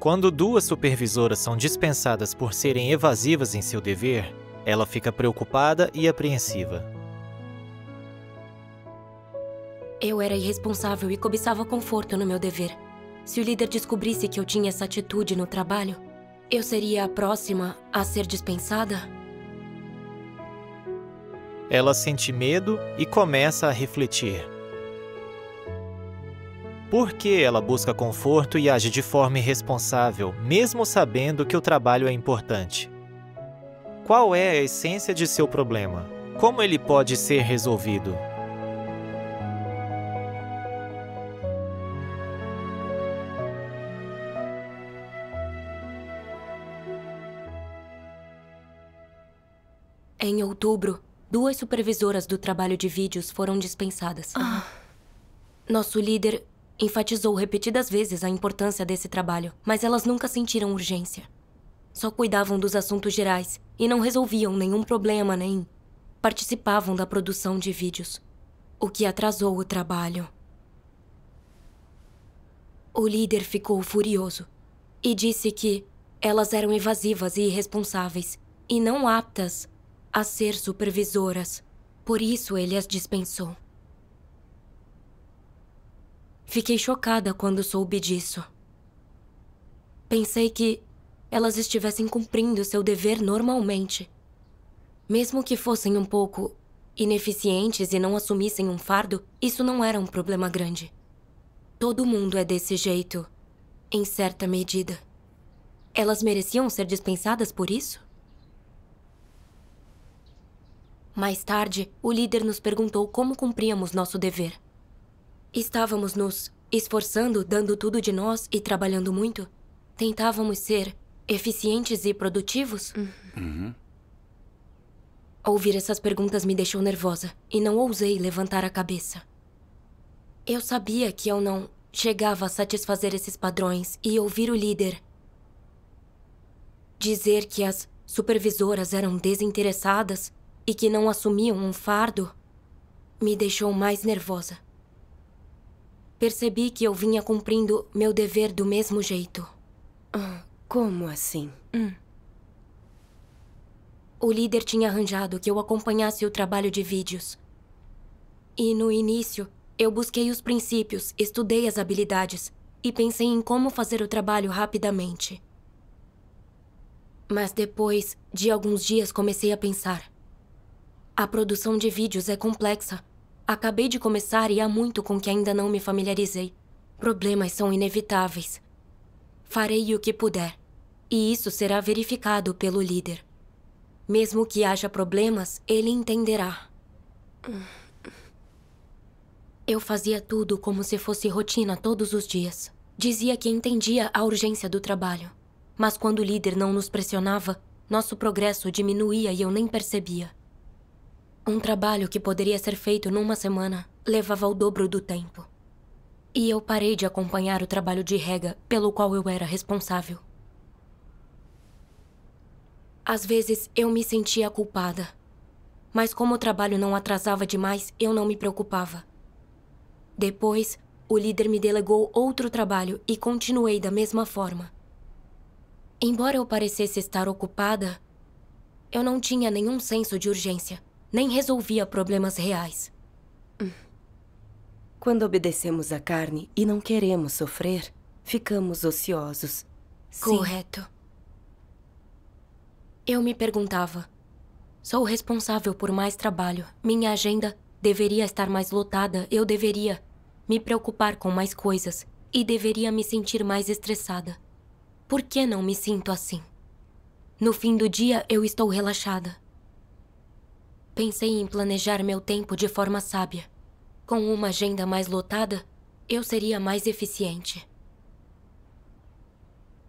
Quando duas supervisoras são dispensadas por serem evasivas em seu dever, ela fica preocupada e apreensiva. Eu era irresponsável e cobiçava conforto no meu dever. Se o líder descobrisse que eu tinha essa atitude no trabalho, eu seria a próxima a ser dispensada? Ela sente medo e começa a refletir. Por que ela busca conforto e age de forma irresponsável, mesmo sabendo que o trabalho é importante? Qual é a essência de seu problema? Como ele pode ser resolvido? Em outubro, 2 supervisoras do trabalho de vídeos foram dispensadas. Nosso líder enfatizou repetidas vezes a importância desse trabalho, mas elas nunca sentiram urgência. Só cuidavam dos assuntos gerais e não resolviam nenhum problema nem participavam da produção de vídeos, o que atrasou o trabalho. O líder ficou furioso e disse que elas eram evasivas e irresponsáveis e não aptas a ser supervisoras. Por isso ele as dispensou. Fiquei chocada quando soube disso. Pensei que elas estivessem cumprindo seu dever normalmente. Mesmo que fossem um pouco ineficientes e não assumissem um fardo, isso não era um problema grande. Todo mundo é desse jeito, em certa medida. Elas mereciam ser dispensadas por isso? Mais tarde, o líder nos perguntou como cumpríamos nosso dever. Estávamos nos esforçando, dando tudo de nós e trabalhando muito? Tentávamos ser eficientes e produtivos? Ouvir essas perguntas me deixou nervosa e não ousei levantar a cabeça. Eu sabia que eu não chegava a satisfazer esses padrões e ouvir o líder dizer que as supervisoras eram desinteressadas e que não assumiam um fardo me deixou mais nervosa. Percebi que eu vinha cumprindo meu dever do mesmo jeito. Como assim? O líder tinha arranjado que eu acompanhasse o trabalho de vídeos. E no início, eu busquei os princípios, estudei as habilidades e pensei em como fazer o trabalho rapidamente. Mas depois de alguns dias comecei a pensar. A produção de vídeos é complexa. Acabei de começar e há muito com que ainda não me familiarizei. Problemas são inevitáveis. Farei o que puder, e isso será verificado pelo líder. Mesmo que haja problemas, ele entenderá. Eu fazia tudo como se fosse rotina todos os dias. Dizia que entendia a urgência do trabalho. Mas quando o líder não nos pressionava, nosso progresso diminuía e eu nem percebia. Um trabalho que poderia ser feito numa semana levava o dobro do tempo. E eu parei de acompanhar o trabalho de rega pelo qual eu era responsável. Às vezes eu me sentia culpada. Mas como o trabalho não atrasava demais, eu não me preocupava. Depois, o líder me delegou outro trabalho e continuei da mesma forma. Embora eu parecesse estar ocupada, eu não tinha nenhum senso de urgência. Nem resolvia problemas reais. Quando obedecemos à carne e não queremos sofrer, ficamos ociosos. Sim. Correto. Eu me perguntava, sou responsável por mais trabalho. Minha agenda deveria estar mais lotada. Eu deveria me preocupar com mais coisas e deveria me sentir mais estressada. Por que não me sinto assim? No fim do dia, eu estou relaxada. Pensei em planejar meu tempo de forma sábia. Com uma agenda mais lotada, eu seria mais eficiente.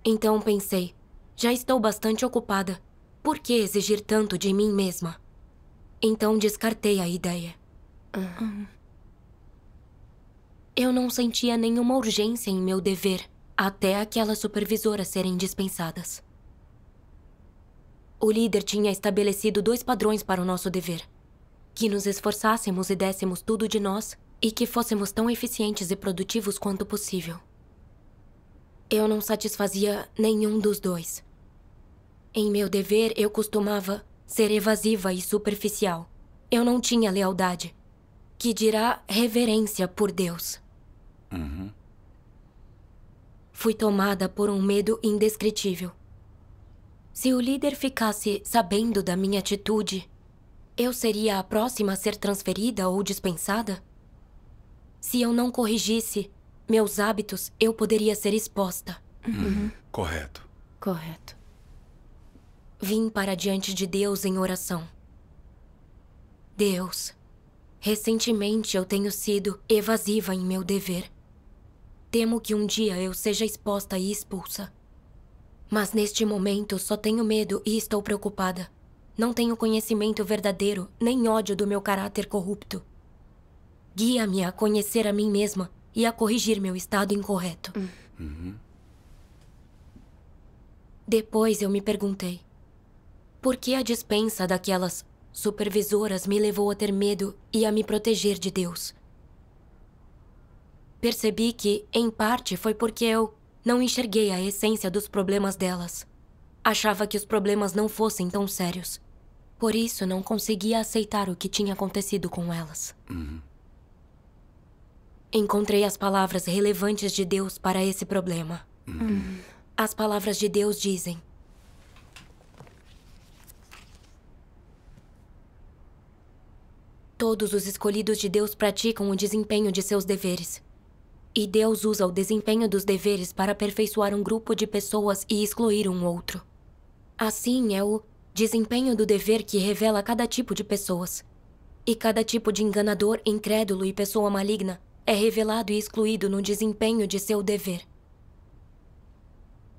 Então pensei, já estou bastante ocupada. Por que exigir tanto de mim mesma? Então descartei a ideia. Eu não sentia nenhuma urgência em meu dever, até aquelas supervisoras serem dispensadas. O líder tinha estabelecido 2 padrões para o nosso dever. Que nos esforçássemos e dessemos tudo de nós e que fôssemos tão eficientes e produtivos quanto possível. eu não satisfazia nenhum dos dois. Em meu dever, eu costumava ser evasiva e superficial. Eu não tinha lealdade. Que dirá reverência por Deus. Fui tomada por um medo indescritível. Se o líder ficasse sabendo da minha atitude, eu seria a próxima a ser transferida ou dispensada? Se eu não corrigisse meus hábitos, eu poderia ser exposta. Correto. Correto. Vim para diante de Deus em oração. Deus, recentemente eu tenho sido evasiva em meu dever. Temo que um dia eu seja exposta e expulsa. Mas neste momento só tenho medo e estou preocupada. Não tenho conhecimento verdadeiro, nem ódio do meu caráter corrupto. Guia-me a conhecer a mim mesma e a corrigir meu estado incorreto. Depois eu me perguntei, por que a dispensa daquelas supervisoras me levou a ter medo e a me proteger de Deus? Percebi que, em parte, foi porque eu não enxerguei a essência dos problemas delas. Achava que os problemas não fossem tão sérios. Por isso, não conseguia aceitar o que tinha acontecido com elas. Encontrei as palavras relevantes de Deus para esse problema. As palavras de Deus dizem: todos os escolhidos de Deus praticam o desempenho de seus deveres. E Deus usa o desempenho dos deveres para aperfeiçoar um grupo de pessoas e excluir um outro. Assim, é o desempenho do dever que revela cada tipo de pessoas. E cada tipo de enganador, incrédulo e pessoa maligna é revelado e excluído no desempenho de seu dever.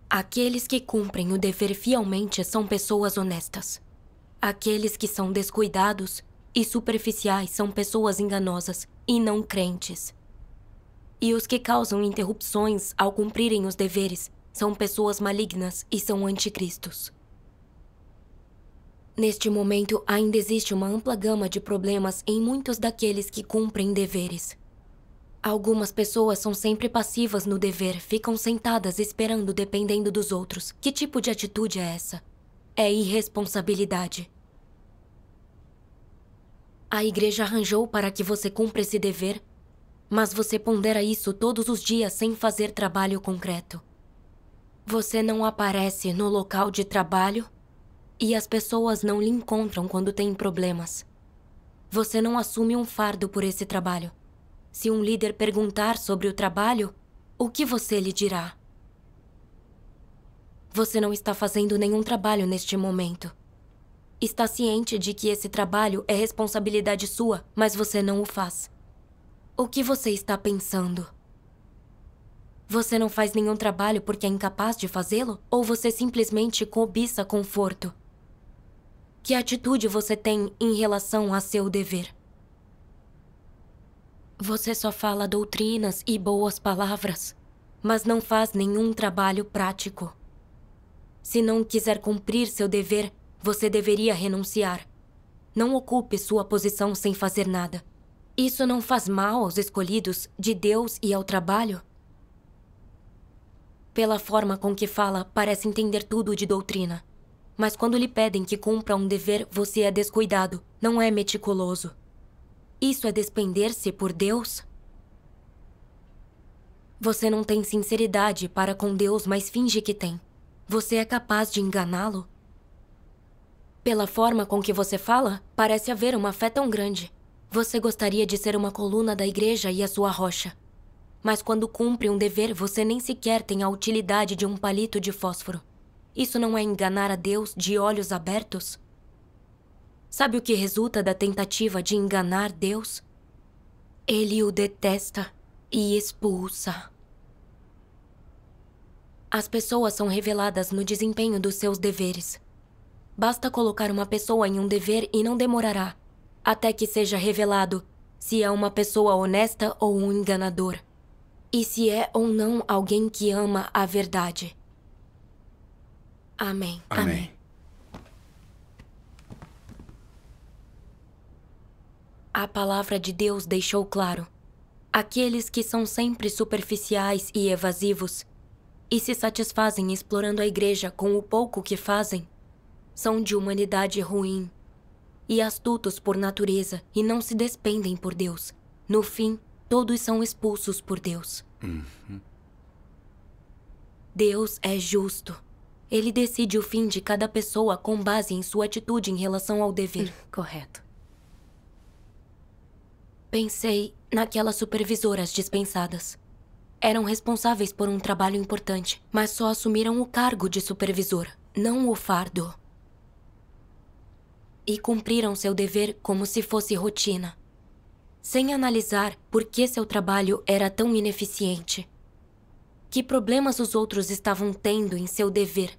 Aqueles que cumprem o dever fielmente são pessoas honestas. Aqueles que são descuidados e superficiais são pessoas enganosas e não crentes. E os que causam interrupções ao cumprirem os deveres são pessoas malignas e são anticristos. Neste momento, ainda existe uma ampla gama de problemas em muitos daqueles que cumprem deveres. Algumas pessoas são sempre passivas no dever, ficam sentadas esperando dependendo dos outros. Que tipo de atitude é essa? É irresponsabilidade. A igreja arranjou para que você cumpra esse dever, mas você pondera isso todos os dias sem fazer trabalho concreto. Você não aparece no local de trabalho e as pessoas não lhe encontram quando têm problemas. Você não assume um fardo por esse trabalho. Se um líder perguntar sobre o trabalho, o que você lhe dirá? Você não está fazendo nenhum trabalho neste momento. Está ciente de que esse trabalho é responsabilidade sua, mas você não o faz. O que você está pensando? Você não faz nenhum trabalho porque é incapaz de fazê-lo? Ou você simplesmente cobiça conforto? Que atitude você tem em relação a seu dever? Você só fala doutrinas e boas palavras, mas não faz nenhum trabalho prático. Se não quiser cumprir seu dever, você deveria renunciar. Não ocupe sua posição sem fazer nada. Isso não faz mal aos escolhidos de Deus e ao trabalho? Pela forma com que fala, parece entender tudo de doutrina. Mas quando lhe pedem que cumpra um dever, você é descuidado, não é meticuloso. Isso é despender-se por Deus? Você não tem sinceridade para com Deus, mas finge que tem. Você é capaz de enganá-lo? Pela forma com que você fala, parece haver uma fé tão grande. Você gostaria de ser uma coluna da igreja e a sua rocha. Mas quando cumpre um dever, você nem sequer tem a utilidade de um palito de fósforo. Isso não é enganar a Deus de olhos abertos? Sabe o que resulta da tentativa de enganar Deus? Ele o detesta e expulsa. As pessoas são reveladas no desempenho dos seus deveres. Basta colocar uma pessoa em um dever e não demorará até que seja revelado se é uma pessoa honesta ou um enganador, e se é ou não alguém que ama a verdade. Amém. Amém. A palavra de Deus deixou claro: aqueles que são sempre superficiais e evasivos e se satisfazem explorando a igreja com o pouco que fazem, são de humanidade ruim e astutos por natureza e não se despendem por Deus. No fim, todos são expulsos por Deus. Deus é justo. Ele decide o fim de cada pessoa com base em sua atitude em relação ao dever. Correto. Pensei naquelas supervisoras dispensadas. Eram responsáveis por um trabalho importante, mas só assumiram o cargo de supervisor, não o fardo. E cumpriram seu dever como se fosse rotina, sem analisar por que seu trabalho era tão ineficiente. Que problemas os outros estavam tendo em seu dever,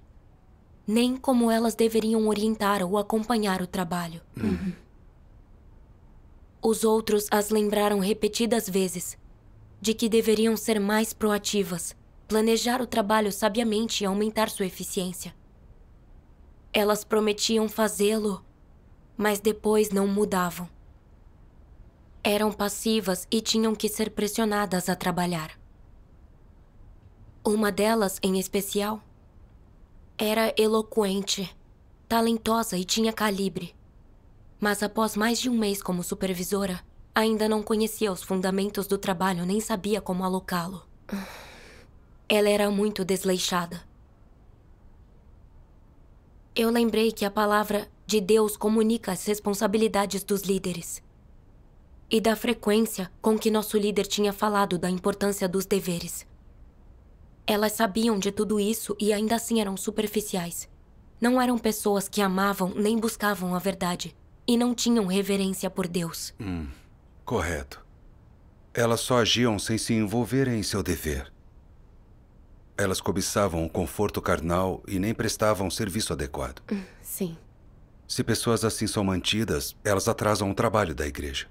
nem como elas deveriam orientar ou acompanhar o trabalho. Os outros as lembraram repetidas vezes de que deveriam ser mais proativas, planejar o trabalho sabiamente e aumentar sua eficiência. Elas prometiam fazê-lo, mas depois não mudavam. Eram passivas e tinham que ser pressionadas a trabalhar. Uma delas, em especial, era eloquente, talentosa e tinha calibre. Mas após mais de um mês como supervisora, ainda não conhecia os fundamentos do trabalho nem sabia como alocá-lo. Ela era muito desleixada. Eu lembrei que a palavra de Deus comunica as responsabilidades dos líderes e da frequência com que nosso líder tinha falado da importância dos deveres. Elas sabiam de tudo isso e ainda assim eram superficiais. Não eram pessoas que amavam nem buscavam a verdade e não tinham reverência por Deus. Correto. Elas só agiam sem se envolverem em seu dever. Elas cobiçavam o conforto carnal e nem prestavam serviço adequado. Sim. Se pessoas assim são mantidas, elas atrasam o trabalho da igreja.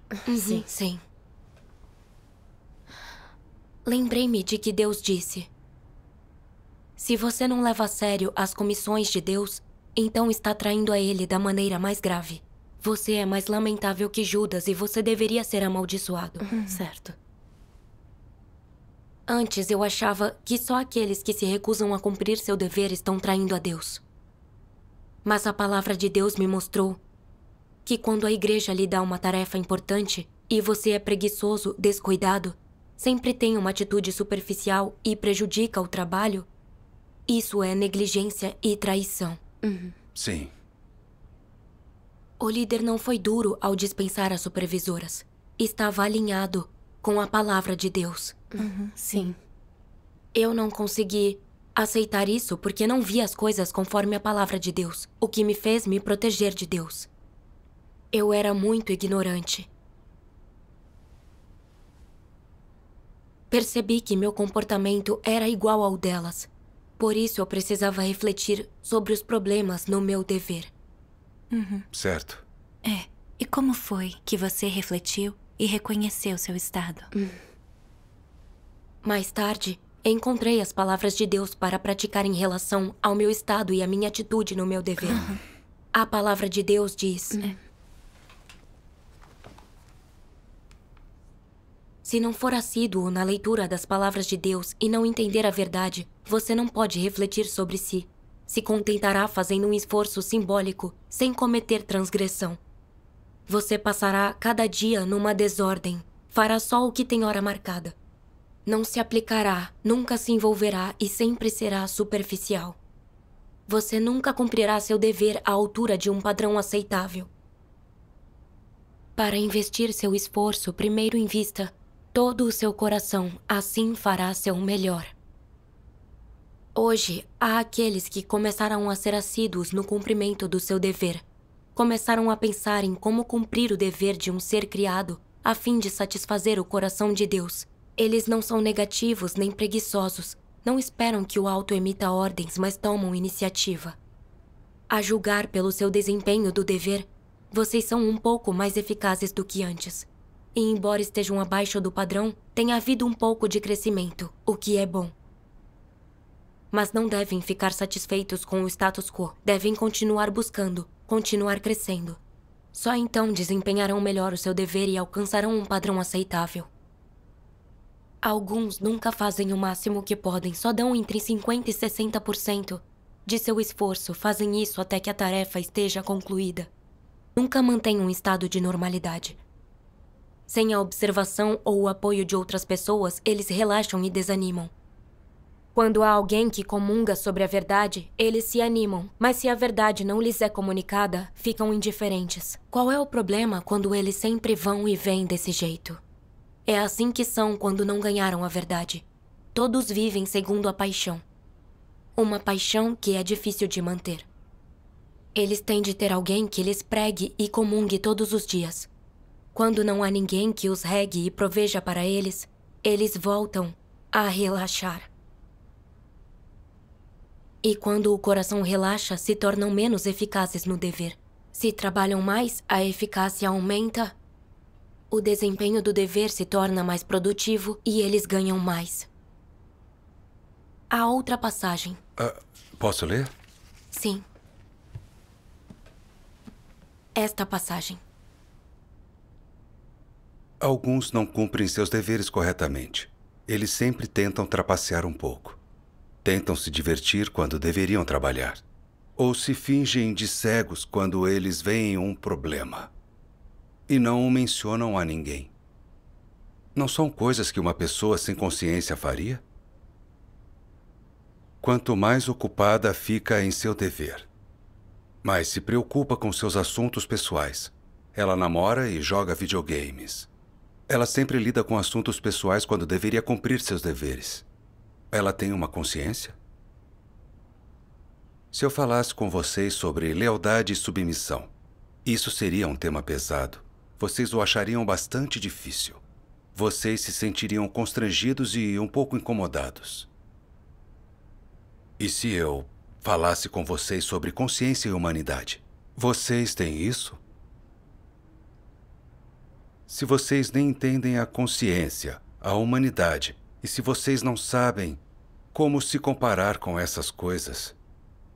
Sim. Lembrei-me de que Deus disse: se você não leva a sério as comissões de Deus, então está traindo a Ele da maneira mais grave. Você é mais lamentável que Judas e você deveria ser amaldiçoado. Certo. Antes eu achava que só aqueles que se recusam a cumprir seu dever estão traindo a Deus. Mas a palavra de Deus me mostrou que quando a igreja lhe dá uma tarefa importante e você é preguiçoso, descuidado, sempre tem uma atitude superficial e prejudica o trabalho, isso é negligência e traição. Sim. O líder não foi duro ao dispensar as supervisoras. Estava alinhado com a palavra de Deus. Sim. Eu não consegui aceitar isso porque não vi as coisas conforme a palavra de Deus, o que me fez me proteger de Deus. Eu era muito ignorante. Percebi que meu comportamento era igual ao delas. Por isso eu precisava refletir sobre os problemas no meu dever. Certo. E como foi que você refletiu e reconheceu seu estado? Mais tarde, encontrei as palavras de Deus para praticar em relação ao meu estado e à minha atitude no meu dever. A palavra de Deus diz: se não for assíduo na leitura das palavras de Deus e não entender a verdade, você não pode refletir sobre si. Se contentará fazendo um esforço simbólico, sem cometer transgressão. Você passará cada dia numa desordem. Fará só o que tem hora marcada. Não se aplicará, nunca se envolverá e sempre será superficial. Você nunca cumprirá seu dever à altura de um padrão aceitável. Para investir seu esforço, primeiro invista todo o seu coração, assim fará seu melhor. Hoje, há aqueles que começaram a ser assíduos no cumprimento do seu dever. Começaram a pensar em como cumprir o dever de um ser criado a fim de satisfazer o coração de Deus. Eles não são negativos nem preguiçosos. Não esperam que o alto emita ordens, mas tomam iniciativa. A julgar pelo seu desempenho do dever, vocês são um pouco mais eficazes do que antes. E embora estejam abaixo do padrão, tem havido um pouco de crescimento, o que é bom. Mas não devem ficar satisfeitos com o status quo. Devem continuar buscando, continuar crescendo. Só então desempenharão melhor o seu dever e alcançarão um padrão aceitável. Alguns nunca fazem o máximo que podem, só dão entre 50% e 60% de seu esforço, fazem isso até que a tarefa esteja concluída. Nunca mantêm um estado de normalidade. Sem a observação ou o apoio de outras pessoas, eles relaxam e desanimam. Quando há alguém que comunga sobre a verdade, eles se animam, mas se a verdade não lhes é comunicada, ficam indiferentes. Qual é o problema quando eles sempre vão e vêm desse jeito? É assim que são quando não ganharam a verdade. Todos vivem segundo a paixão. Uma paixão que é difícil de manter. Eles têm de ter alguém que lhes pregue e comungue todos os dias. Quando não há ninguém que os regue e proveja para eles, eles voltam a relaxar. E quando o coração relaxa, se tornam menos eficazes no dever. Se trabalham mais, a eficácia aumenta. O desempenho do dever se torna mais produtivo e eles ganham mais. Há outra passagem. Posso ler? Sim. Esta passagem. Alguns não cumprem seus deveres corretamente. Eles sempre tentam trapacear um pouco. Tentam se divertir quando deveriam trabalhar. Ou se fingem de cegos quando eles veem um problema. E não o mencionam a ninguém. Não são coisas que uma pessoa sem consciência faria? Quanto mais ocupada fica em seu dever, mais se preocupa com seus assuntos pessoais. Ela namora e joga videogames. Ela sempre lida com assuntos pessoais quando deveria cumprir seus deveres. Ela tem uma consciência? Se eu falasse com vocês sobre lealdade e submissão, isso seria um tema pesado. Vocês o achariam bastante difícil. Vocês se sentiriam constrangidos e um pouco incomodados. E se eu falasse com vocês sobre consciência e humanidade? Vocês têm isso? Se vocês nem entendem a consciência, a humanidade, e se vocês não sabem como se comparar com essas coisas,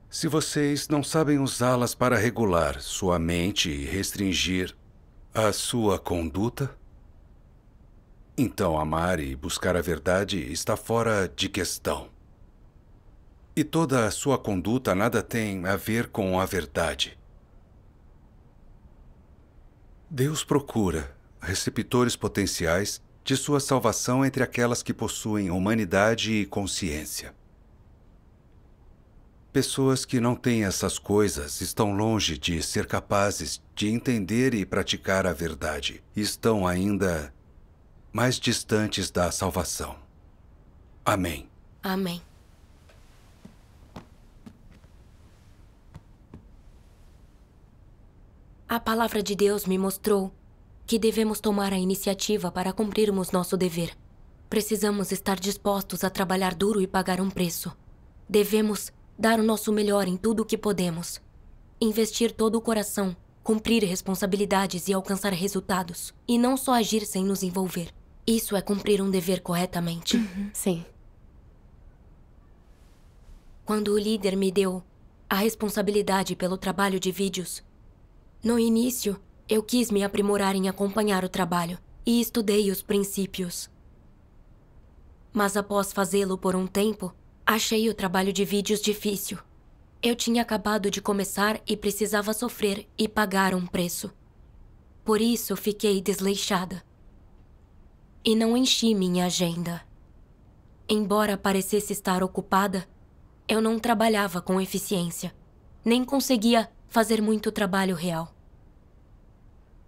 se vocês não sabem usá-las para regular sua mente e restringir a sua conduta, então amar e buscar a verdade está fora de questão. E toda a sua conduta nada tem a ver com a verdade. Deus procura receptores potenciais de sua salvação entre aquelas que possuem humanidade e consciência. Pessoas que não têm essas coisas estão longe de ser capazes de entender e praticar a verdade. Estão ainda mais distantes da salvação. Amém. Amém. A palavra de Deus me mostrou que devemos tomar a iniciativa para cumprirmos nosso dever. Precisamos estar dispostos a trabalhar duro e pagar um preço. Devemos dar o nosso melhor em tudo o que podemos. Investir todo o coração, cumprir responsabilidades e alcançar resultados. E não só agir sem nos envolver. Isso é cumprir um dever corretamente. Sim. Quando o líder me deu a responsabilidade pelo trabalho de vídeos, no início, eu quis me aprimorar em acompanhar o trabalho e estudei os princípios. Mas após fazê-lo por um tempo, achei o trabalho de vídeos difícil. Eu tinha acabado de começar e precisava sofrer e pagar um preço. Por isso, fiquei desleixada. E não enchi minha agenda. Embora parecesse estar ocupada, eu não trabalhava com eficiência, nem conseguia fazer muito trabalho real.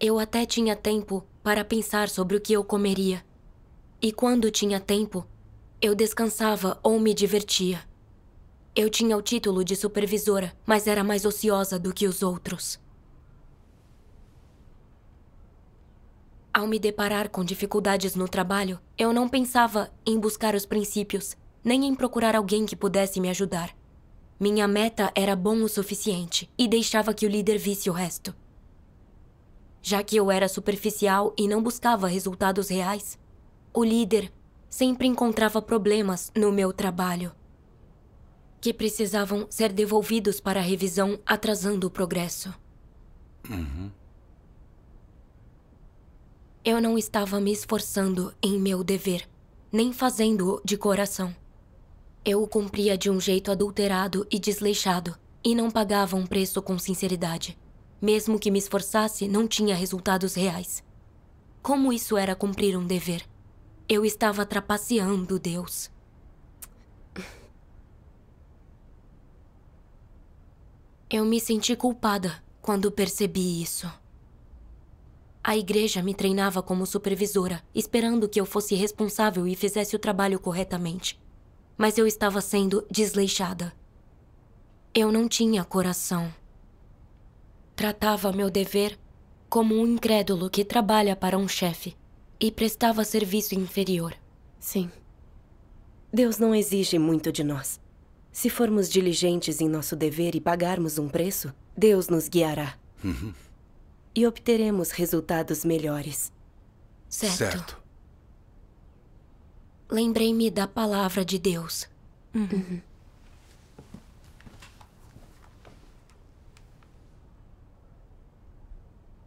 Eu até tinha tempo para pensar sobre o que eu comeria. E quando tinha tempo, eu descansava ou me divertia. Eu tinha o título de supervisora, mas era mais ociosa do que os outros. Ao me deparar com dificuldades no trabalho, eu não pensava em buscar os princípios, nem em procurar alguém que pudesse me ajudar. Minha meta era bom o suficiente e deixava que o líder visse o resto. Já que eu era superficial e não buscava resultados reais, o líder sempre encontrava problemas no meu trabalho, que precisavam ser devolvidos para a revisão, atrasando o progresso. Eu não estava me esforçando em meu dever. nem fazendo-o de coração. Eu o cumpria de um jeito adulterado e desleixado, e não pagava um preço com sinceridade. Mesmo que me esforçasse, não tinha resultados reais. Como isso era cumprir um dever? Eu estava trapaceando Deus. Eu me senti culpada quando percebi isso. A igreja me treinava como supervisora, esperando que eu fosse responsável e fizesse o trabalho corretamente. Mas eu estava sendo desleixada. Eu não tinha coração. Tratava meu dever como um incrédulo que trabalha para um chefe e prestava serviço inferior. Sim. Deus não exige muito de nós. Se formos diligentes em nosso dever e pagarmos um preço, Deus nos guiará. E obteremos resultados melhores. Certo. Lembrei-me da palavra de Deus.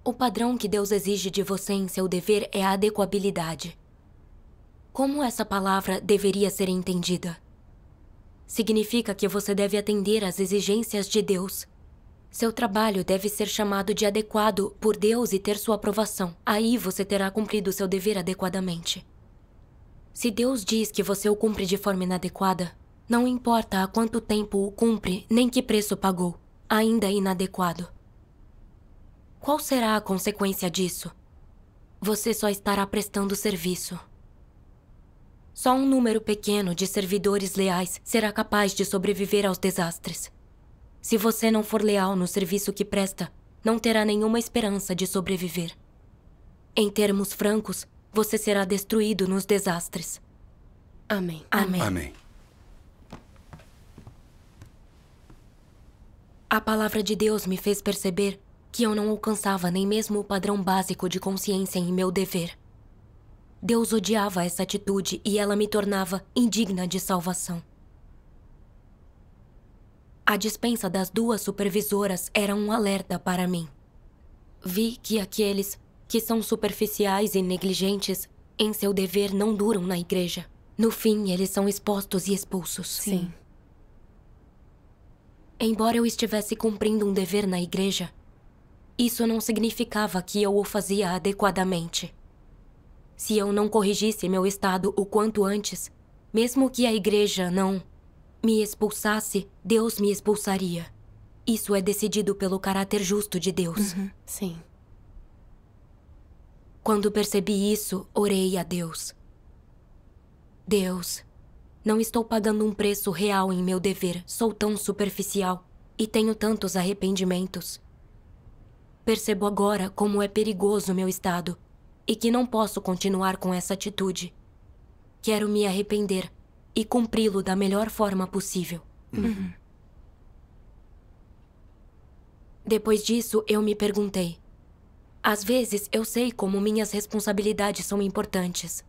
O padrão que Deus exige de você em seu dever é a adequabilidade. Como essa palavra deveria ser entendida? Significa que você deve atender às exigências de Deus. Seu trabalho deve ser chamado de adequado por Deus e ter sua aprovação. Aí você terá cumprido seu dever adequadamente. Se Deus diz que você o cumpre de forma inadequada, não importa há quanto tempo o cumpre, nem que preço pagou, ainda é inadequado. Qual será a consequência disso? Você só estará prestando serviço. Só um número pequeno de servidores leais será capaz de sobreviver aos desastres. Se você não for leal no serviço que presta, não terá nenhuma esperança de sobreviver. Em termos francos, você será destruído nos desastres. Amém. Amém. Amém. A palavra de Deus me fez perceber que eu não alcançava nem mesmo o padrão básico de consciência em meu dever. Deus odiava essa atitude e ela me tornava indigna de salvação. A dispensa das 2 supervisoras era um alerta para mim. Vi que aqueles que são superficiais e negligentes em seu dever não duram na igreja. No fim, eles são expostos e expulsos. Sim. Embora eu estivesse cumprindo um dever na igreja, isso não significava que eu o fazia adequadamente. Se eu não corrigisse meu estado o quanto antes, mesmo que a igreja não me expulsasse, Deus me expulsaria. Isso é decidido pelo caráter justo de Deus. Sim. Quando percebi isso, orei a Deus. Deus, não estou pagando um preço real em meu dever. Sou tão superficial e tenho tantos arrependimentos. Percebo agora como é perigoso meu estado e que não posso continuar com essa atitude. Quero me arrepender e cumpri-lo da melhor forma possível. Depois disso, eu me perguntei. Às vezes, eu sei como minhas responsabilidades são importantes.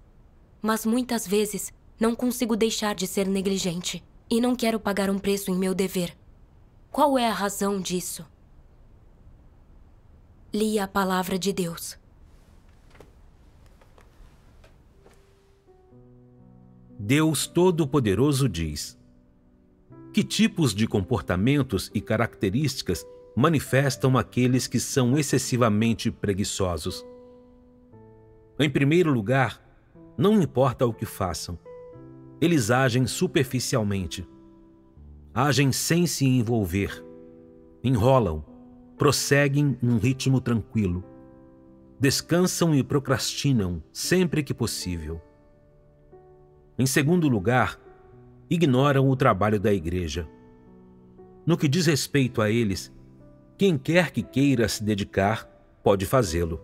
Mas muitas vezes, não consigo deixar de ser negligente. E não quero pagar um preço em meu dever. Qual é a razão disso? Li a palavra de Deus. Deus Todo-Poderoso diz: que tipos de comportamentos e características manifestam aqueles que são excessivamente preguiçosos? Em primeiro lugar, não importa o que façam, eles agem superficialmente. Agem sem se envolver. Enrolam, prosseguem num ritmo tranquilo. Descansam e procrastinam sempre que possível. Em segundo lugar, ignoram o trabalho da igreja. No que diz respeito a eles, quem quer que queira se dedicar, pode fazê-lo.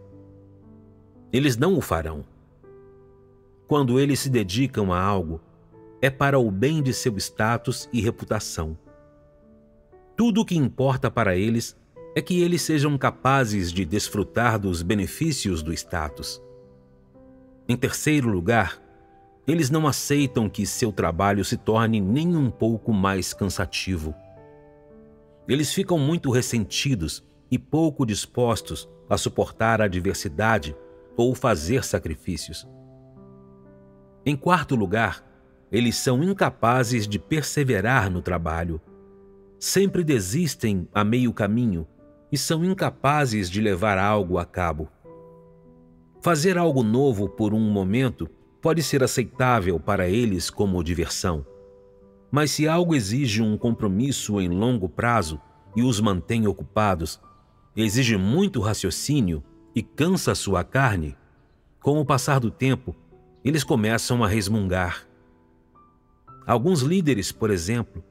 Eles não o farão. Quando eles se dedicam a algo, é para o bem de seu status e reputação. Tudo o que importa para eles é que eles sejam capazes de desfrutar dos benefícios do status. Em terceiro lugar, eles não aceitam que seu trabalho se torne nem um pouco mais cansativo. Eles ficam muito ressentidos e pouco dispostos a suportar a adversidade ou fazer sacrifícios. Em quarto lugar, eles são incapazes de perseverar no trabalho. Sempre desistem a meio caminho e são incapazes de levar algo a cabo. Fazer algo novo por um momento pode ser aceitável para eles como diversão. Mas se algo exige um compromisso em longo prazo e os mantém ocupados, exige muito raciocínio e cansa sua carne, com o passar do tempo, eles começam a resmungar. Alguns líderes, por exemplo,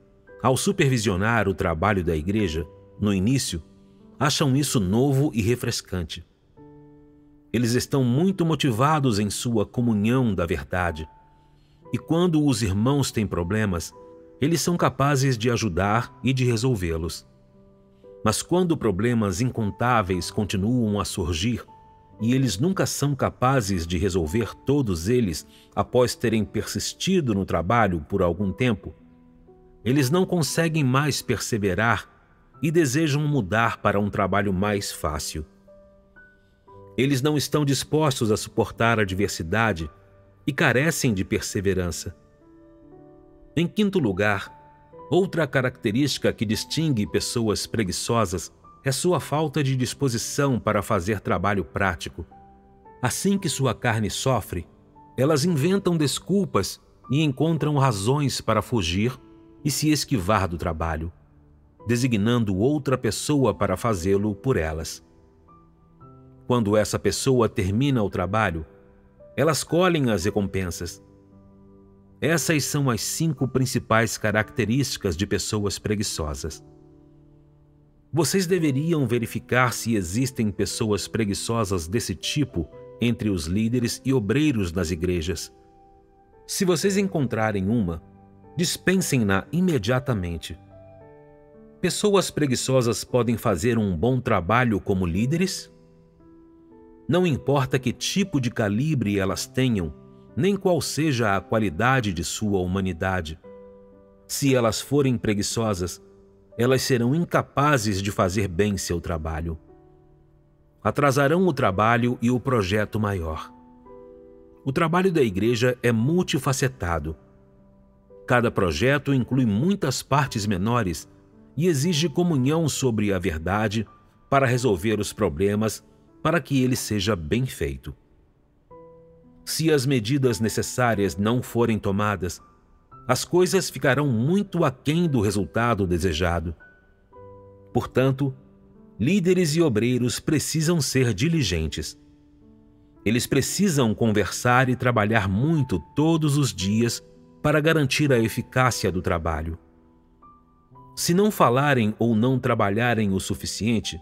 ao supervisionar o trabalho da igreja, no início, acham isso novo e refrescante. Eles estão muito motivados em sua comunhão da verdade. E quando os irmãos têm problemas, eles são capazes de ajudar e de resolvê-los. Mas quando problemas incontáveis continuam a surgir, e eles nunca são capazes de resolver todos eles após terem persistido no trabalho por algum tempo, eles não conseguem mais perseverar e desejam mudar para um trabalho mais fácil. Eles não estão dispostos a suportar a adversidade e carecem de perseverança. Em quinto lugar, outra característica que distingue pessoas preguiçosas é sua falta de disposição para fazer trabalho prático. Assim que sua carne sofre, elas inventam desculpas e encontram razões para fugir e se esquivar do trabalho, designando outra pessoa para fazê-lo por elas. Quando essa pessoa termina o trabalho, elas colhem as recompensas. Essas são as 5 principais características de pessoas preguiçosas. Vocês deveriam verificar se existem pessoas preguiçosas desse tipo entre os líderes e obreiros das igrejas. Se vocês encontrarem uma, dispensem-na imediatamente. Pessoas preguiçosas podem fazer um bom trabalho como líderes? Não importa que tipo de calibre elas tenham, nem qual seja a qualidade de sua humanidade. Se elas forem preguiçosas, elas serão incapazes de fazer bem seu trabalho. Atrasarão o trabalho e o projeto maior. O trabalho da igreja é multifacetado. Cada projeto inclui muitas partes menores e exige comunhão sobre a verdade para resolver os problemas para que ele seja bem feito. Se as medidas necessárias não forem tomadas, as coisas ficarão muito aquém do resultado desejado. Portanto, líderes e obreiros precisam ser diligentes. Eles precisam conversar e trabalhar muito todos os dias para garantir a eficácia do trabalho. Se não falarem ou não trabalharem o suficiente,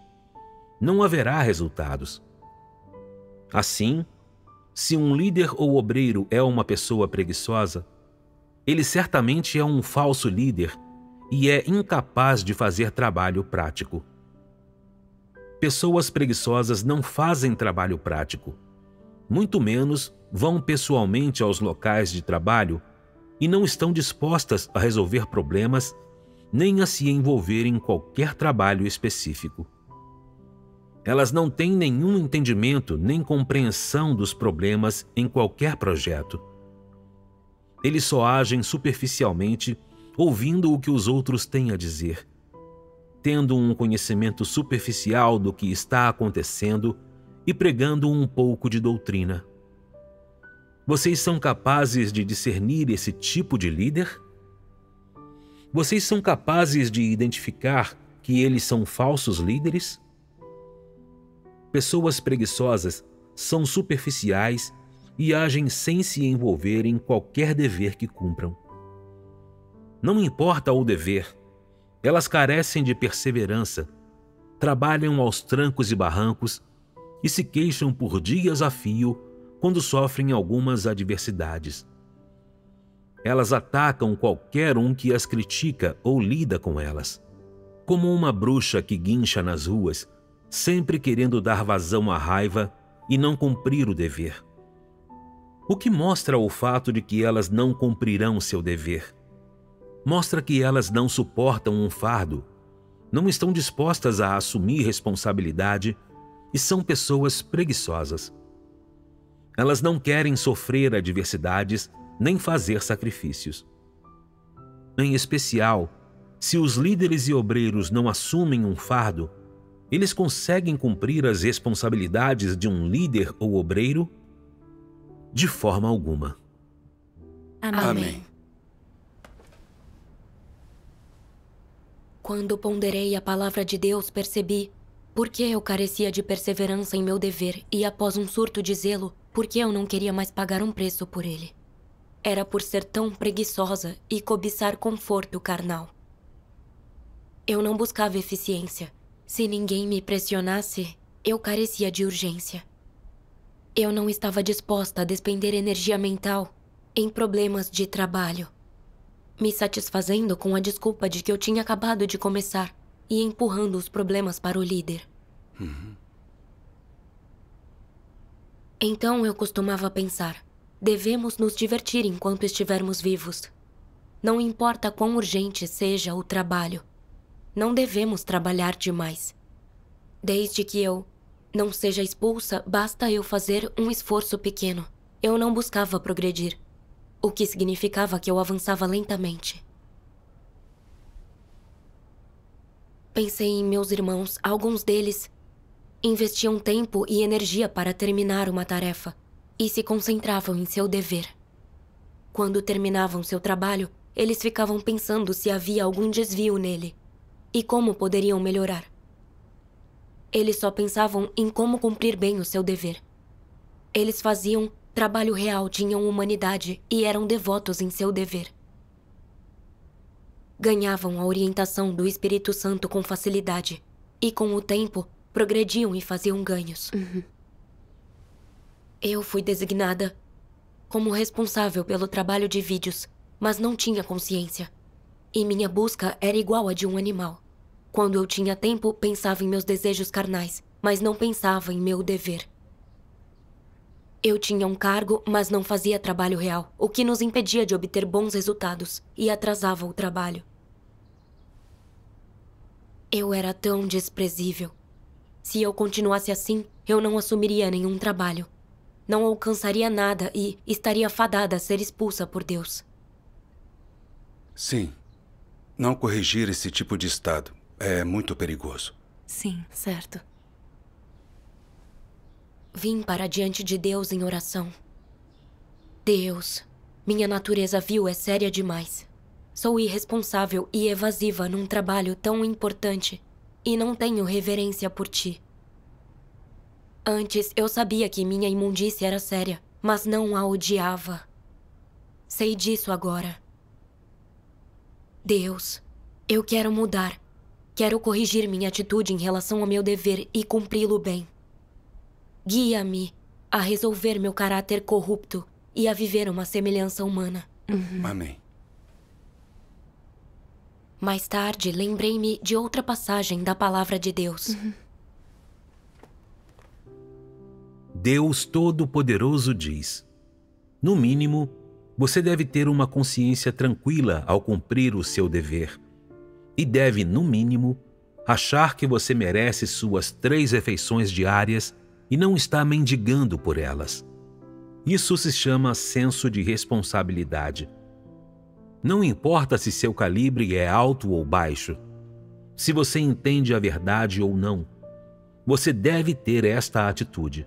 não haverá resultados. Assim, se um líder ou obreiro é uma pessoa preguiçosa, ele certamente é um falso líder e é incapaz de fazer trabalho prático. Pessoas preguiçosas não fazem trabalho prático, muito menos vão pessoalmente aos locais de trabalho e não estão dispostas a resolver problemas nem a se envolver em qualquer trabalho específico. Elas não têm nenhum entendimento nem compreensão dos problemas em qualquer projeto. Eles só agem superficialmente, ouvindo o que os outros têm a dizer, tendo um conhecimento superficial do que está acontecendo e pregando um pouco de doutrina. Vocês são capazes de discernir esse tipo de líder? Vocês são capazes de identificar que eles são falsos líderes? Pessoas preguiçosas são superficiais e agem sem se envolver em qualquer dever que cumpram. Não importa o dever, elas carecem de perseverança, trabalham aos trancos e barrancos e se queixam por dias a fio quando sofrem algumas adversidades. Elas atacam qualquer um que as critica ou lida com elas, como uma bruxa que guincha nas ruas, sempre querendo dar vazão à raiva e não cumprir o dever. O que mostra o fato de que elas não cumprirão seu dever? Mostra que elas não suportam um fardo, não estão dispostas a assumir responsabilidade e são pessoas preguiçosas. Elas não querem sofrer adversidades nem fazer sacrifícios. Em especial, se os líderes e obreiros não assumem um fardo, eles conseguem cumprir as responsabilidades de um líder ou obreiro? De forma alguma. Amém. Quando ponderei a palavra de Deus, percebi por que eu carecia de perseverança em meu dever e, após um surto de zelo, por que eu não queria mais pagar um preço por ele. Era por ser tão preguiçosa e cobiçar conforto carnal. Eu não buscava eficiência. Se ninguém me pressionasse, eu carecia de urgência. Eu não estava disposta a despender energia mental em problemas de trabalho, me satisfazendo com a desculpa de que eu tinha acabado de começar e empurrando os problemas para o líder. Então eu costumava pensar: devemos nos divertir enquanto estivermos vivos. Não importa quão urgente seja o trabalho, não devemos trabalhar demais. Desde que eu não seja expulsa, basta eu fazer um esforço pequeno. Eu não buscava progredir, o que significava que eu avançava lentamente. Pensei em meus irmãos. Alguns deles investiam tempo e energia para terminar uma tarefa e se concentravam em seu dever. Quando terminavam seu trabalho, eles ficavam pensando se havia algum desvio nele e como poderiam melhorar. Eles só pensavam em como cumprir bem o seu dever. Eles faziam trabalho real, tinham humanidade e eram devotos em seu dever. Ganhavam a orientação do Espírito Santo com facilidade e, com o tempo, progrediam e faziam ganhos. Eu fui designada como responsável pelo trabalho de vídeos, mas não tinha consciência. E minha busca era igual à de um animal. Quando eu tinha tempo, pensava em meus desejos carnais, mas não pensava em meu dever. Eu tinha um cargo, mas não fazia trabalho real, o que nos impedia de obter bons resultados e atrasava o trabalho. Eu era tão desprezível. Se eu continuasse assim, eu não assumiria nenhum trabalho. Não alcançaria nada e estaria fadada a ser expulsa por Deus. Sim. Não corrigir esse tipo de estado é muito perigoso. Sim. Certo. Vim para diante de Deus em oração. Deus, minha natureza vil é séria demais. Sou irresponsável e evasiva num trabalho tão importante e não tenho reverência por ti. Antes eu sabia que minha imundície era séria, mas não a odiava. Sei disso agora. Deus, eu quero mudar. Quero corrigir minha atitude em relação ao meu dever e cumpri-lo bem. Guia-me a resolver meu caráter corrupto e a viver uma semelhança humana. Amém. Mais tarde, lembrei-me de outra passagem da Palavra de Deus. Deus Todo-Poderoso diz: no mínimo, você deve ter uma consciência tranquila ao cumprir o seu dever. E deve, no mínimo, achar que você merece suas 3 refeições diárias e não está mendigando por elas. Isso se chama senso de responsabilidade. Não importa se seu calibre é alto ou baixo, se você entende a verdade ou não, você deve ter esta atitude.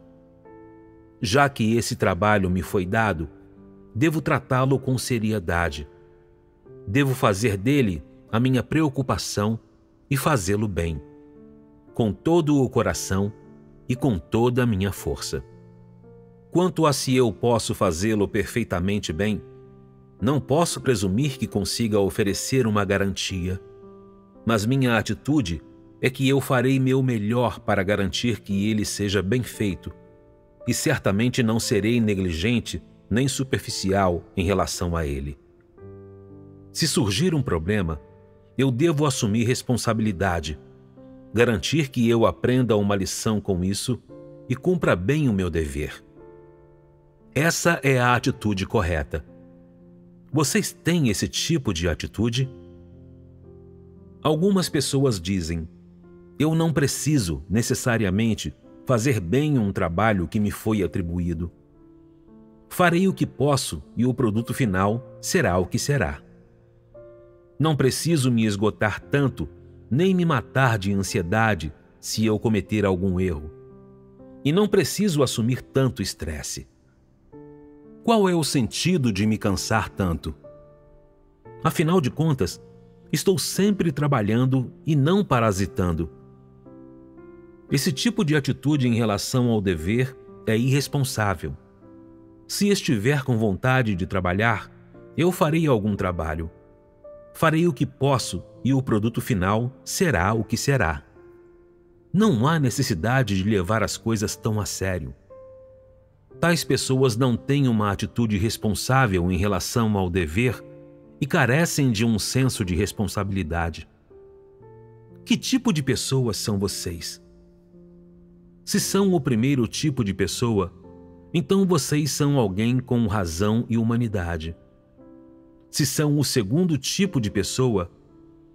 Já que esse trabalho me foi dado, devo tratá-lo com seriedade. Devo fazer dele a minha preocupação e fazê-lo bem, com todo o coração e com toda a minha força. Quanto a se eu posso fazê-lo perfeitamente bem, não posso presumir que consiga oferecer uma garantia, mas minha atitude é que eu farei meu melhor para garantir que ele seja bem feito, e certamente não serei negligente nem superficial em relação a ele. Se surgir um problema, eu devo assumir responsabilidade, garantir que eu aprenda uma lição com isso e cumpra bem o meu dever. Essa é a atitude correta. Vocês têm esse tipo de atitude? Algumas pessoas dizem: eu não preciso, necessariamente, fazer bem um trabalho que me foi atribuído. Farei o que posso e o produto final será o que será. Não preciso me esgotar tanto, nem me matar de ansiedade se eu cometer algum erro. E não preciso assumir tanto estresse. Qual é o sentido de me cansar tanto? Afinal de contas, estou sempre trabalhando e não parasitando. Esse tipo de atitude em relação ao dever é irresponsável. Se estiver com vontade de trabalhar, eu farei algum trabalho. Farei o que posso e o produto final será o que será. Não há necessidade de levar as coisas tão a sério. Tais pessoas não têm uma atitude responsável em relação ao dever e carecem de um senso de responsabilidade. Que tipo de pessoas são vocês? Se são o primeiro tipo de pessoa, então vocês são alguém com razão e humanidade. Se são o segundo tipo de pessoa,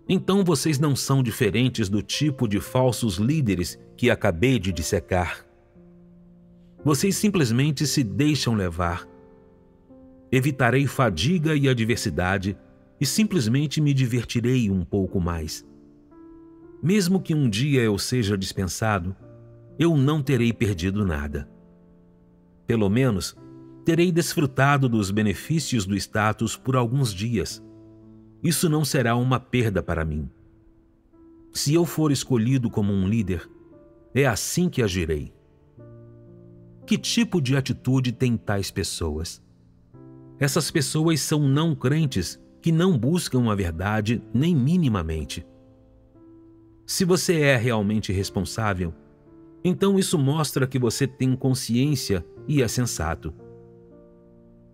então vocês não são diferentes do tipo de falsos líderes que acabei de dissecar. Vocês simplesmente se deixam levar. Evitarei fadiga e adversidade e simplesmente me divertirei um pouco mais. Mesmo que um dia eu seja dispensado, eu não terei perdido nada. Pelo menos, terei desfrutado dos benefícios do status por alguns dias. Isso não será uma perda para mim. Se eu for escolhido como um líder, é assim que agirei. Que tipo de atitude têm tais pessoas? Essas pessoas são não crentes que não buscam a verdade nem minimamente. Se você é realmente responsável, então isso mostra que você tem consciência e é sensato.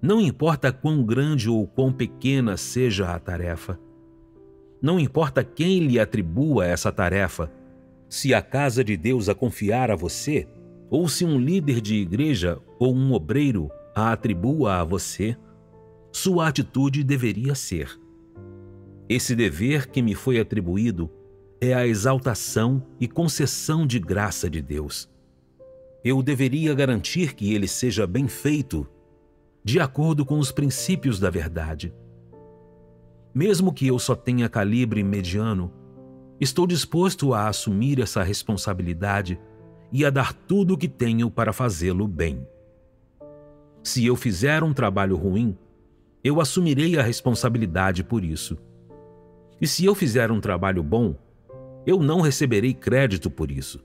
Não importa quão grande ou quão pequena seja a tarefa. Não importa quem lhe atribua essa tarefa, se a casa de Deus a confiar a você, ou se um líder de igreja ou um obreiro a atribua a você, sua atitude deveria ser: esse dever que me foi atribuído é a exaltação e concessão de graça de Deus. Eu deveria garantir que ele seja bem feito, de acordo com os princípios da verdade. Mesmo que eu só tenha calibre mediano, estou disposto a assumir essa responsabilidade e a dar tudo o que tenho para fazê-lo bem. Se eu fizer um trabalho ruim, eu assumirei a responsabilidade por isso. E se eu fizer um trabalho bom, eu não receberei crédito por isso.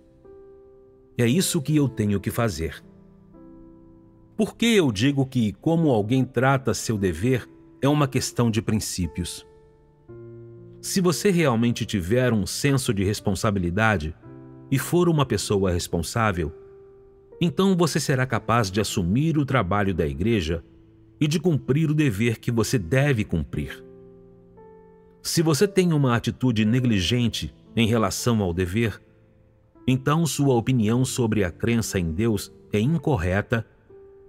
É isso que eu tenho que fazer. Por que eu digo que como alguém trata seu dever é uma questão de princípios? Se você realmente tiver um senso de responsabilidade e for uma pessoa responsável, então você será capaz de assumir o trabalho da igreja e de cumprir o dever que você deve cumprir. Se você tem uma atitude negligente em relação ao dever, então sua opinião sobre a crença em Deus é incorreta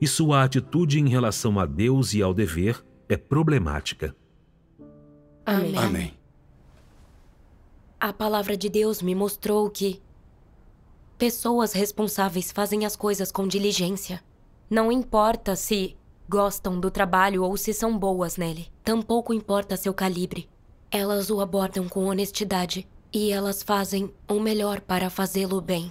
e sua atitude em relação a Deus e ao dever é problemática. Amém. Amém. A palavra de Deus me mostrou que pessoas responsáveis fazem as coisas com diligência. Não importa se gostam do trabalho ou se são boas nele. Tampouco importa seu calibre. Elas o abordam com honestidade e elas fazem o melhor para fazê-lo bem.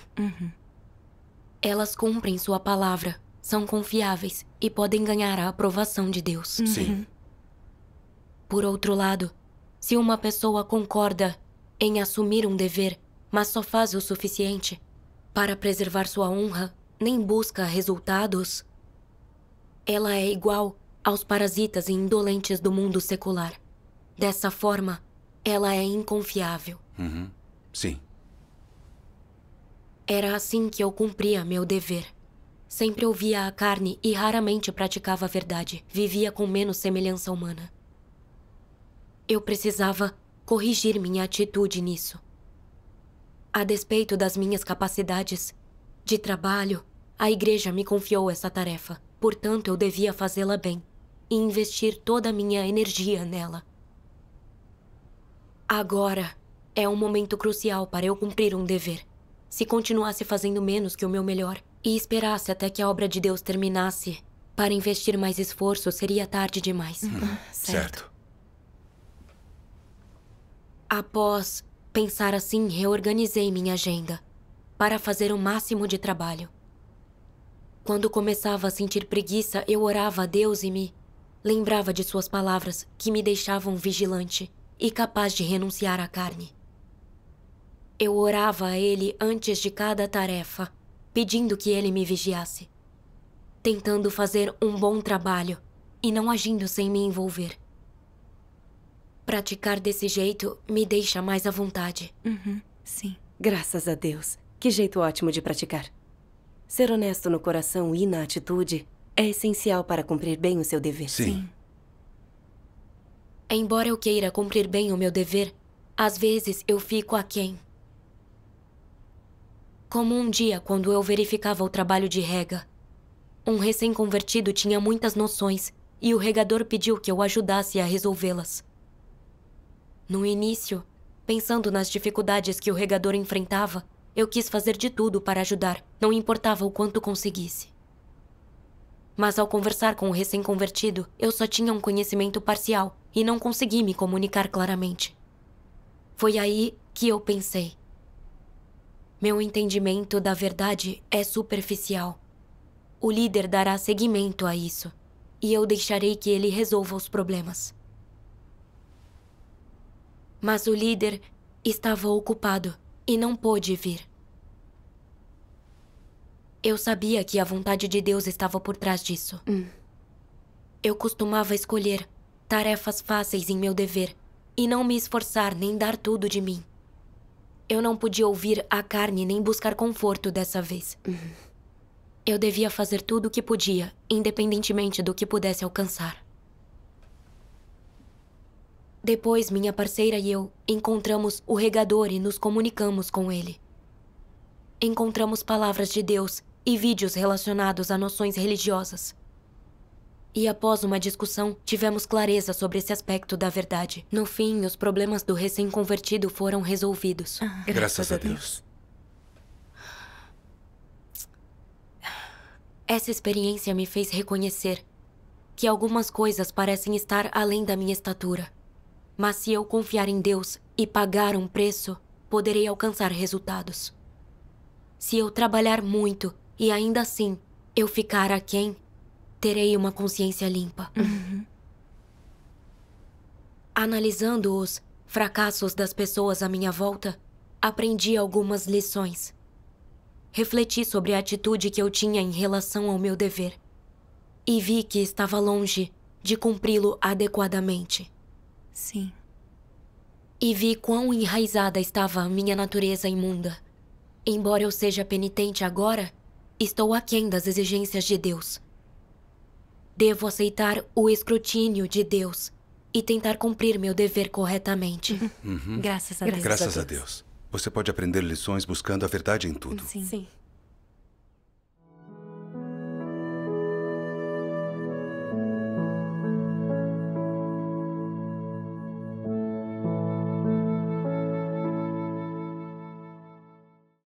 Elas cumprem sua palavra, são confiáveis e podem ganhar a aprovação de Deus. Sim. Por outro lado, se uma pessoa concorda em assumir um dever, mas só faz o suficiente para preservar sua honra, nem busca resultados, ela é igual aos parasitas e indolentes do mundo secular. Dessa forma, ela é inconfiável. Sim. Era assim que eu cumpria meu dever. Sempre ouvia a carne e raramente praticava a verdade. Vivia com menos semelhança humana. Eu precisava corrigir minha atitude nisso. A despeito das minhas capacidades de trabalho, a igreja me confiou essa tarefa. Portanto, eu devia fazê-la bem e investir toda a minha energia nela. Agora é um momento crucial para eu cumprir um dever. Se continuasse fazendo menos que o meu melhor e esperasse até que a obra de Deus terminasse para investir mais esforço, seria tarde demais. Certo. Após pensar assim, reorganizei minha agenda para fazer o máximo de trabalho. Quando começava a sentir preguiça, eu orava a Deus e me lembrava de suas palavras que me deixavam vigilante e capaz de renunciar à carne. Eu orava a Ele antes de cada tarefa, pedindo que Ele me vigiasse, tentando fazer um bom trabalho e não agindo sem me envolver. Praticar desse jeito me deixa mais à vontade. Sim. Graças a Deus. Que jeito ótimo de praticar. Ser honesto no coração e na atitude é essencial para cumprir bem o seu dever. Sim. Embora eu queira cumprir bem o meu dever, às vezes eu fico aquém. Como um dia, quando eu verificava o trabalho de rega. Um recém-convertido tinha muitas noções e o regador pediu que eu ajudasse a resolvê-las. No início, pensando nas dificuldades que o regador enfrentava, eu quis fazer de tudo para ajudar, não importava o quanto conseguisse. Mas ao conversar com o recém-convertido, eu só tinha um conhecimento parcial e não consegui me comunicar claramente. Foi aí que eu pensei: meu entendimento da verdade é superficial. O líder dará seguimento a isso, e eu deixarei que ele resolva os problemas. Mas o líder estava ocupado e não pôde vir. Eu sabia que a vontade de Deus estava por trás disso. Eu costumava escolher tarefas fáceis em meu dever e não me esforçar nem dar tudo de mim. Eu não podia ouvir a carne nem buscar conforto dessa vez. Eu devia fazer tudo o que podia, independentemente do que pudesse alcançar. Depois, minha parceira e eu encontramos o regador e nos comunicamos com ele. Encontramos palavras de Deus e vídeos relacionados a noções religiosas. E após uma discussão, tivemos clareza sobre esse aspecto da verdade. No fim, os problemas do recém-convertido foram resolvidos. Graças a Deus. Essa experiência me fez reconhecer que algumas coisas parecem estar além da minha estatura. Mas se eu confiar em Deus e pagar um preço, poderei alcançar resultados. Se eu trabalhar muito e ainda assim eu ficar aquém, terei uma consciência limpa. Analisando os fracassos das pessoas à minha volta, aprendi algumas lições. Refleti sobre a atitude que eu tinha em relação ao meu dever e vi que estava longe de cumpri-lo adequadamente. Sim. E vi quão enraizada estava a minha natureza imunda. Embora eu seja penitente agora, estou aquém das exigências de Deus. Devo aceitar o escrutínio de Deus e tentar cumprir meu dever corretamente. Graças a Deus. Graças a Deus. Você pode aprender lições buscando a verdade em tudo. Sim.